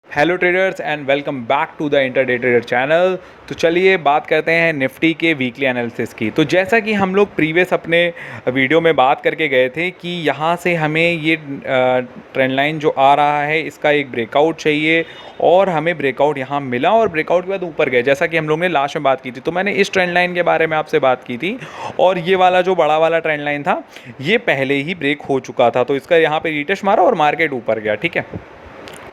Hello traders and welcome back to the intraday trader channel. तो चलिए बात करते हैं निफ्टी के वीकली एनालिसिस की। तो जैसा कि हम लोग प्रीवियस अपने वीडियो में बात करके गए थे कि यहाँ से हमें ये ट्रेंड लाइन जो आ रहा है इसका एक ब्रेकआउट चाहिए और हमें ब्रेकआउट यहाँ मिला और ब्रेकआउट के बाद ऊपर गए, जैसा कि हम लोग ने लास्ट में बात की थी। तो मैंने इस ट्रेंड लाइन के बारे में आपसे बात की थी और ये वाला जो बड़ा वाला ट्रेंड लाइन था ये पहले ही ब्रेक हो चुका था, तो इसका यहाँ पे रीटेस्ट मारा और मार्केट ऊपर गया। ठीक है,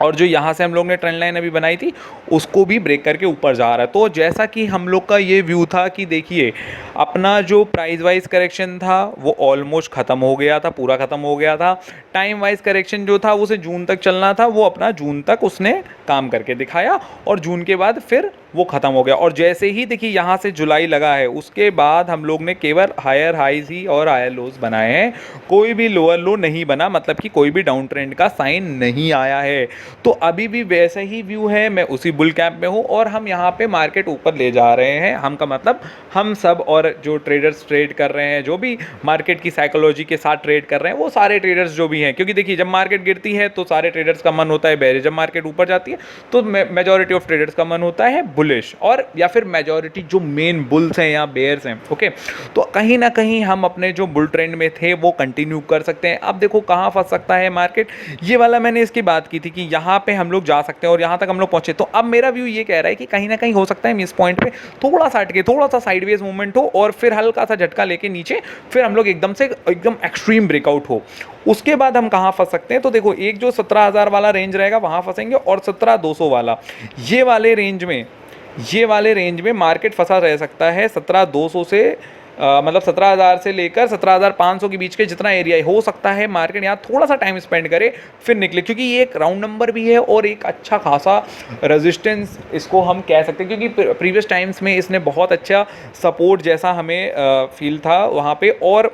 और जो यहाँ से हम लोग ने ट्रेंड लाइन अभी बनाई थी उसको भी ब्रेक करके ऊपर जा रहा है। तो जैसा कि हम लोग का ये व्यू था कि देखिए अपना जो प्राइस वाइज करेक्शन था वो ऑलमोस्ट ख़त्म हो गया था, पूरा ख़त्म हो गया था। टाइम वाइज करेक्शन जो था उसे जून तक चलना था, वो अपना जून तक उसने काम करके दिखाया और जून के बाद फिर वो ख़त्म हो गया। और जैसे ही देखिए यहाँ से जुलाई लगा है उसके बाद हम लोग ने केवल हायर हाइज ही और हायर लोज बनाए हैं, कोई भी लोअर लो नहीं बना, मतलब कि कोई भी डाउन ट्रेंड का साइन नहीं आया है। तो अभी भी वैसा ही व्यू है, मैं उसी बुल कैंप में हूँ और हम यहाँ पे मार्केट ऊपर ले जा रहे हैं। हम का मतलब हम सब और जो ट्रेडर्स ट्रेड कर रहे हैं, जो भी मार्केट की साइकोलॉजी के साथ ट्रेड कर रहे हैं, वो सारे ट्रेडर्स जो भी हैं, क्योंकि देखिए जब मार्केट गिरती है तो सारे ट्रेडर्स का मन होता है बेरिश, जब मार्केट ऊपर जाती है तो मेजॉरिटी ऑफ ट्रेडर्स का मन होता है बुलिश, और या फिर मेजॉरिटी जो मेन बुल्स हैं या बेयर्स हैं। ओके, तो कहीं ना कहीं हम अपने जो बुल ट्रेंड में थे वो कंटिन्यू कर सकते हैं। अब देखो कहाँ फंस सकता है मार्केट, ये वाला मैंने इसकी बात की थी कि यहाँ पे हम लोग जा सकते हैं और यहाँ तक हम लोग पहुंचे। तो अब मेरा व्यू ये कह रहा है कि कहीं ना कहीं हो सकता है इस पॉइंट पे थोड़ा सा अटके, थोड़ा सा साइडवेज मूवमेंट हो और फिर हल्का सा झटका लेके नीचे फिर हम लोग एकदम से एकदम एक्सट्रीम ब्रेकआउट हो। उसके बाद हम कहाँ फंस सकते हैं, तो देखो एक जो 17,000 वाला रेंज रहेगा वहाँ फंसेंगे और 17,200 वाला, ये वाले रेंज में मार्केट फंसा रह सकता है। 17,200 से मतलब 17,000 से लेकर 17,500 के बीच के जितना एरिया हो सकता है मार्केट यहाँ थोड़ा सा टाइम स्पेंड करे फिर निकले, क्योंकि ये एक राउंड नंबर भी है और एक अच्छा खासा रेजिस्टेंस इसको हम कह सकते हैं, क्योंकि प्रीवियस टाइम्स में इसने बहुत अच्छा सपोर्ट जैसा हमें फील था वहाँ पे, और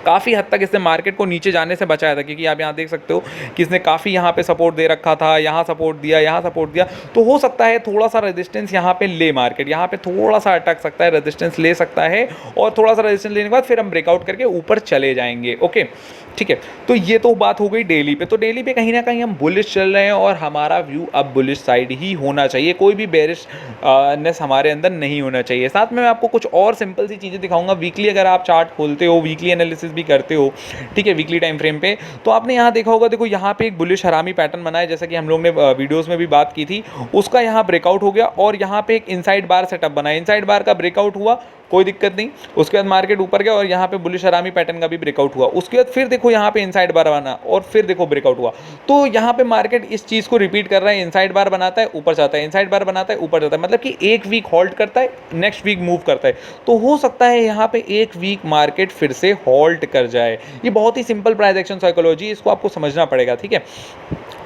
काफ़ी हद तक इसने मार्केट को नीचे जाने से बचाया था। क्योंकि आप यहाँ देख सकते हो कि इसने काफ़ी यहाँ पे सपोर्ट दे रखा था, यहाँ सपोर्ट दिया, यहाँ सपोर्ट दिया। तो हो सकता है थोड़ा सा रेजिस्टेंस यहाँ पे ले, मार्केट यहाँ पे थोड़ा सा अटक सकता है, रेजिस्टेंस ले सकता है और थोड़ा सा रेजिस्टेंस लेने के बाद फिर हम ब्रेकआउट करके ऊपर चले जाएंगे। ओके ठीक है, तो ये तो बात हो गई डेली पे। तो डेली पे कहीं ना कहीं हम बुलिश चल रहे हैं और हमारा व्यू अब बुलिश साइड ही होना चाहिए, कोई भी बेरिश नेस हमारे अंदर नहीं होना चाहिए। साथ में मैं आपको कुछ और सिंपल सी चीज़ें दिखाऊंगा। वीकली अगर आप चार्ट खोलते हो, वीकली एनालिसिस भी करते हो, ठीक है, वीकली टाइम फ्रेम पे, तो आपने यहाँ देखा होगा, देखो यहाँ पे एक बुलिश हरामी पैटर्न बना है, जैसा कि हम लोग ने वीडियोस में भी बात की थी। उसका यहाँ ब्रेकआउट हो गया और यहाँ पे एक इनसाइड बार सेटअप बना है, इनसाइड बार का ब्रेकआउट हुआ, कोई दिक्कत नहीं। उसके बाद मार्केट ऊपर गया और यहाँ पे बुलिश हरामी पैटर्न का भी ब्रेकआउट हुआ। उसके बाद फिर देखो यहाँ पे इनसाइड बार बना और फिर देखो ब्रेकआउट हुआ। तो यहाँ पे मार्केट इस चीज़ को रिपीट कर रहा है, इनसाइड बार बनाता है ऊपर जाता है, इनसाइड बार बनाता है ऊपर जाता है, मतलब कि एक वीक हॉल्ट करता है, नेक्स्ट वीक मूव करता है। तो हो सकता है यहाँ पे एक वीक मार्केट फिर से हॉल्ट कर जाए। ये बहुत ही सिंपल प्राइस एक्शन साइकोलॉजी, इसको आपको समझना पड़ेगा। ठीक है,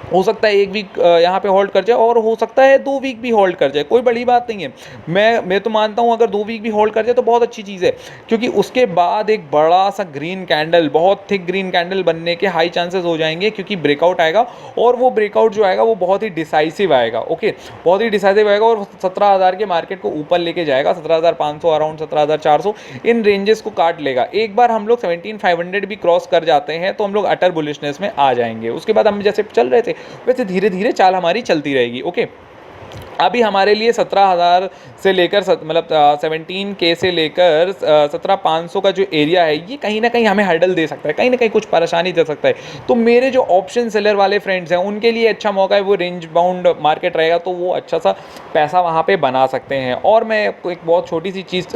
हो सकता है एक वीक यहाँ पे होल्ड कर जाए और हो सकता है 2 वीक भी होल्ड कर जाए, कोई बड़ी बात नहीं है। मैं तो मानता हूँ अगर 2 वीक भी होल्ड कर जाए तो बहुत अच्छी चीज़ है, क्योंकि उसके बाद एक बड़ा सा ग्रीन कैंडल, बहुत थिक ग्रीन कैंडल बनने के हाई चांसेस हो जाएंगे, क्योंकि ब्रेकआउट आएगा और वो ब्रेकआउट जो आएगा वो बहुत ही डिसाइसिव आएगा। ओके, बहुत ही डिसाइसिव आएगा और 17,000 के मार्केट को ऊपर लेके जाएगा, 17,500 अराउंड 17,400 इन रेंजेस को काट लेगा। एक बार हम लोग 17,500 भी क्रॉस कर जाते हैं तो हम लोग अटर बुलिशनेस में आ जाएंगे। उसके बाद हम जैसे चल रहे थे वैसे धीरे धीरे चाल हमारी चलती रहेगी। ओके, अभी हमारे लिए 17,000 से लेकर मतलब 17K से लेकर 17,500 का जो एरिया है ये कहीं ना कहीं हमें हर्डल दे सकता है, कहीं ना कहीं कुछ परेशानी दे सकता है। तो मेरे जो ऑप्शन सेलर वाले फ्रेंड्स हैं उनके लिए अच्छा मौका है, वो रेंज बाउंड मार्केट रहेगा तो वो अच्छा सा पैसा वहाँ पे बना सकते हैं। और मैं एक बहुत छोटी सी चीज़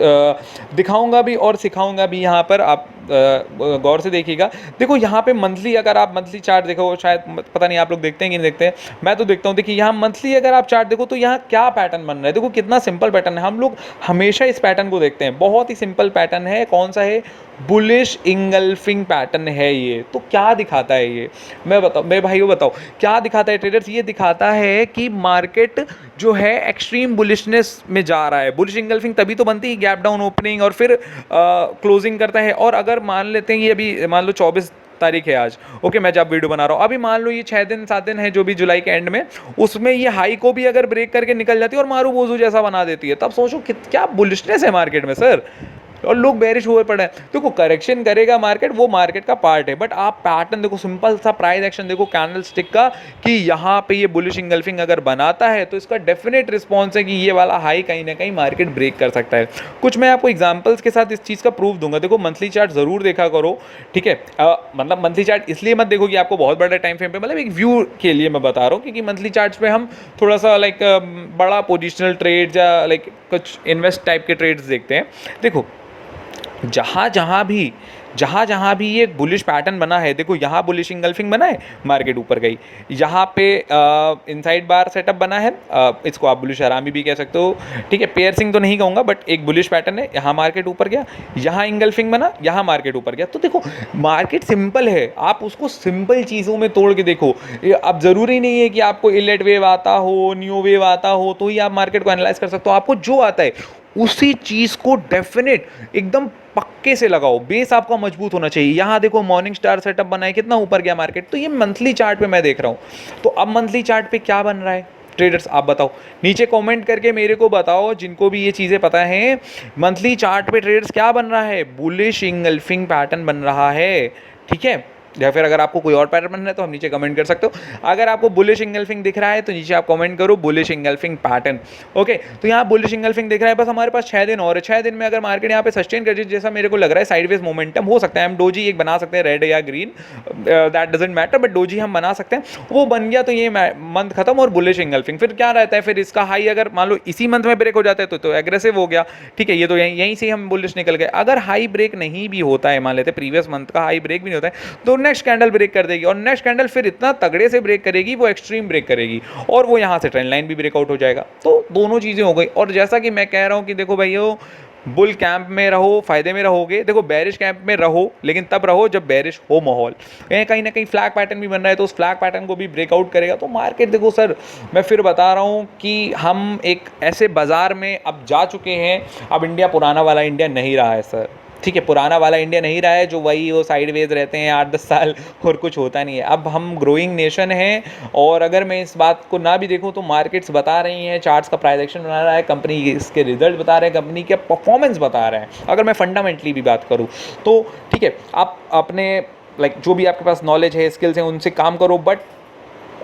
दिखाऊंगा भी और सिखाऊंगा भी यहाँ पर, आप गौर से देखिएगा। देखो यहाँ पे मंथली, अगर आप मंथली चार्ट देखो, शायद पता नहीं आप लोग देखते हैं कि नहीं देखते हैं, मैं तो देखता हूँ। देखिए यहाँ मंथली अगर आप चार्ट देखो तो यहाँ क्या पैटर्न बन रहा है, देखो कितना सिंपल पैटर्न है। हम लोग हमेशा इस पैटर्न को देखते हैं, बहुत ही सिंपल पैटर्न है। कौन सा है? बुलिश इंगल्फिंग पैटर्न है ये। तो क्या दिखाता है ये, मैं भाइयों बताओ क्या दिखाता है ट्रेडर्स? ये दिखाता है कि मार्केट जो है एक्सट्रीम बुलिशनेस में जा रहा है। बुलिश इंगल्फिंग तभी तो बनती है, गैप डाउन ओपनिंग और फिर क्लोजिंग करता है। और अगर मान लेते हैं ये अभी मान लो 24 तारीख है आज, ओके, मैं जब वीडियो बना रहा हूँ, अभी मान लो ये 6 दिन 7 दिन है जो भी जुलाई के एंड में, उसमें ये हाई को भी अगर ब्रेक करके निकल जाती है और मारू बोझू जैसा बना देती है, तब सोचो क्या बुलिशनेस है मार्केट में सर। और लोग बेरिश हुए पड़े हैं। देखो करेक्शन करेगा मार्केट, वो मार्केट का पार्ट है, बट आप पैटर्न देखो, सिंपल सा प्राइस एक्शन देखो कैंडल स्टिक का कि यहाँ पे ये बुलिश इंगल्फिंग अगर बनाता है तो इसका डेफिनेट रिस्पॉन्स है कि ये वाला हाई कहीं ना कहीं मार्केट ब्रेक कर सकता है। कुछ मैं आपको एग्जांपल्स के साथ इस चीज़ का प्रूफ दूंगा। देखो मंथली चार्ट जरूर देखा करो, ठीक है। मतलब मंथली चार्ट इसलिए मत देखो कि आपको बहुत बड़ा टाइम फ्रेम पे, मतलब एक व्यू के लिए मैं बता रहा हूँ, क्योंकि मंथली चार्ट्स पे हम थोड़ा सा लाइक बड़ा पोजिशनल ट्रेड या लाइक कुछ इन्वेस्ट टाइप के ट्रेड्स देखते हैं। देखो जहाँ जहाँ भी ये बुलिश पैटर्न बना है, देखो यहाँ बुलिश इंगल्फिंग बना है, मार्केट ऊपर गई, यहाँ पे इनसाइड बार सेटअप बना है, इसको आप बुलिश आरामी भी कह सकते हो, ठीक है। पेयरसिंग तो नहीं कहूँगा, बट एक बुलिश पैटर्न है, यहाँ मार्केट ऊपर गया, यहाँ इंगल्फिंग बना, यहाँ मार्केट ऊपर गया। तो देखो मार्केट सिंपल है, आप उसको सिंपल चीज़ों में तोड़ के देखो। अब ज़रूरी नहीं है कि आपको इलेट वेव आता हो, न्यू वेव आता हो तो ही आप मार्केट को एनालाइज कर सकते हो। आपको जो आता है उसी चीज़ को डेफिनेट एकदम पक्के से लगाओ, बेस आपका मजबूत होना चाहिए। यहाँ देखो मॉर्निंग स्टार सेटअप बनाए, कितना ऊपर गया मार्केट, तो ये मंथली चार्ट पे मैं देख रहा हूँ। तो अब मंथली चार्ट पे क्या बन रहा है ट्रेडर्स, आप बताओ, नीचे कमेंट करके मेरे को बताओ, जिनको भी ये चीज़ें पता है मंथली चार्ट पे ट्रेडर्स क्या बन रहा है, बुलिश इंगल्फिंग पैटर्न बन रहा है, ठीक है। या फिर अगर आपको कोई और पैटर्न बनना है तो हम नीचे कमेंट कर सकते हो। अगर आपको बुलिश इंगल्फिंग दिख रहा है तो नीचे आप कमेंट करो बुलिश इंगल्फिंग पैटर्न, ओके। तो यहाँ बुलिश इंगल्फिंग दिख रहा है, बस हमारे पास 6 दिन और है। 6 दिन में अगर मार्केट यहाँ पे सस्टेन कर, जैसा मेरे को लग रहा है साइडवेज मोमेंटम हो सकता है, हम डोजी एक बना सकते हैं, रेड या green, that doesn't matter, but doji हम बना सकते हैं। वो बन गया तो ये मंथ खत्म, और बुलिश इंगल्फिंग फिर क्या रहता है, फिर इसका हाई अगर मान लो इसी मंथ में ब्रेक हो जाता है तो एग्रेसिव हो गया, ठीक है। ये तो यहीं से हम बुलिश निकल गए। अगर हाई ब्रेक नहीं भी होता है, मान लेते प्रीवियस मंथ का हाई ब्रेक भी नहीं होता है, तो नेक्स्ट कैंडल ब्रेक कर देगी, और नेक्स्ट कैंडल फिर इतना तगड़े से ब्रेक करेगी, वो एक्सट्रीम ब्रेक करेगी, और वो यहां से ट्रेंड लाइन भी ब्रेकआउट हो जाएगा। तो दोनों चीजें हो गई। और जैसा कि मैं कह रहा हूं कि देखो भाइयों, बुल कैंप में रहो, फायदे में रहोगे। देखो बैरिश कैंप में रहो, लेकिन तब रहो जब बैरिश हो माहौल। कहीं ना कहीं फ्लैग पैटर्न भी बन रहा है, तो उस फ्लैग पैटर्न को भी ब्रेकआउट करेगा तो मार्केट, देखो सर मैं फिर बता रहा हूँ कि हम एक ऐसे बाजार में अब जा चुके हैं, अब इंडिया पुराना वाला इंडिया नहीं रहा है सर, ठीक है। पुराना वाला इंडिया नहीं रहा है जो वही वो साइडवेज रहते हैं 8-10 साल और कुछ होता नहीं है। अब हम ग्रोइंग नेशन हैं, और अगर मैं इस बात को ना भी देखूं तो मार्केट्स बता रही हैं, चार्ट्स का प्राइस एक्शन बना रहा है, कंपनी इसके रिजल्ट बता रहे हैं, कंपनी के परफॉर्मेंस बता रहे हैं। अगर मैं फंडामेंटली भी बात करूँ तो ठीक है, आप अपने लाइक जो भी आपके पास नॉलेज है, स्किल्स हैं, उनसे काम करो, बट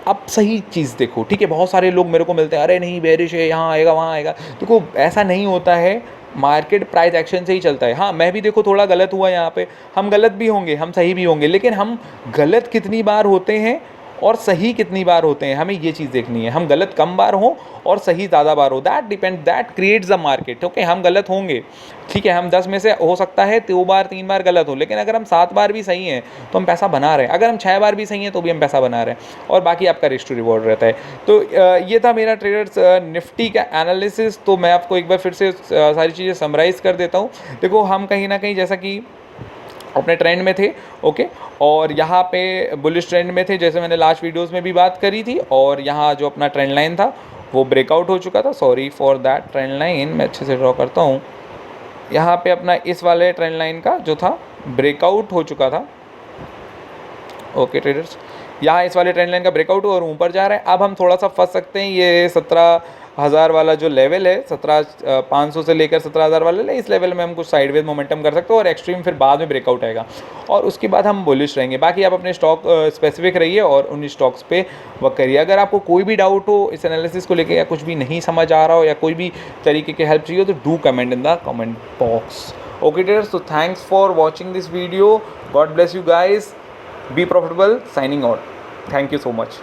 आप सही चीज़ देखो, ठीक है। बहुत सारे लोग मेरे को मिलते हैं, अरे नहीं बेरिश है, यहाँ आएगा वहाँ आएगा, देखो ऐसा नहीं होता है। मार्केट प्राइस एक्शन से ही चलता है। हाँ मैं भी देखो थोड़ा गलत हुआ यहाँ पे, हम गलत भी होंगे, हम सही भी होंगे, लेकिन हम गलत कितनी बार होते हैं और सही कितनी बार होते हैं, हमें ये चीज़ देखनी है। हम गलत कम बार हों और सही ज़्यादा बार हो, that creates the market, okay. हम गलत होंगे, ठीक है, हम 10 में से हो सकता है 2 बार 3 बार गलत हो, लेकिन अगर हम 7 बार भी सही हैं तो हम पैसा बना रहे हैं। अगर हम 6 बार भी सही हैं तो भी हम पैसा बना रहे हैं, और बाकी आपका रिस्क टू रिवॉर्ड रहता है। तो ये था मेरा ट्रेडर्स निफ्टी का एनालिसिस। तो मैं आपको एक बार फिर से सारी चीज़ें समराइज़ कर देता हूँ। देखो हम कहीं ना कहीं जैसा कि अपने ट्रेंड में थे, ओके, और यहाँ पे बुलिश ट्रेंड में थे, जैसे मैंने लास्ट वीडियोस में भी बात करी थी, और यहाँ जो अपना ट्रेंड लाइन था वो ब्रेकआउट हो चुका था। Sorry for that, trend line मैं अच्छे से ड्रॉ करता हूँ। यहाँ पे अपना इस वाले ट्रेंड लाइन का जो था ब्रेकआउट हो चुका था, ओके ट्रेडर्स, यहाँ इस वाले ट्रेंड लाइन का ब्रेकआउट और ऊपर जा रहा है। अब हम थोड़ा सा फंस सकते हैं, ये 17,000 वाला जो लेवल है, 17,500 से लेकर 17,000 वाला है, इस लेवल में हम कुछ साइडवेज मोमेंटम कर सकते हो, और एक्सट्रीम फिर बाद में ब्रेकआउट आएगा, और उसके बाद हम बुलिश रहेंगे। बाकी आप अपने स्टॉक स्पेसिफिक रहिए और उन स्टॉक्स पे वर्क करिए। अगर आपको कोई भी डाउट हो इस एनालिसिस को लेकर, या कुछ भी नहीं समझ आ रहा हो, या कोई भी तरीके की हेल्प चाहिए, तो do comment in the comment box, okay traders. तो thanks for watching this video, God bless you guys, be profitable, signing out, thank you so much.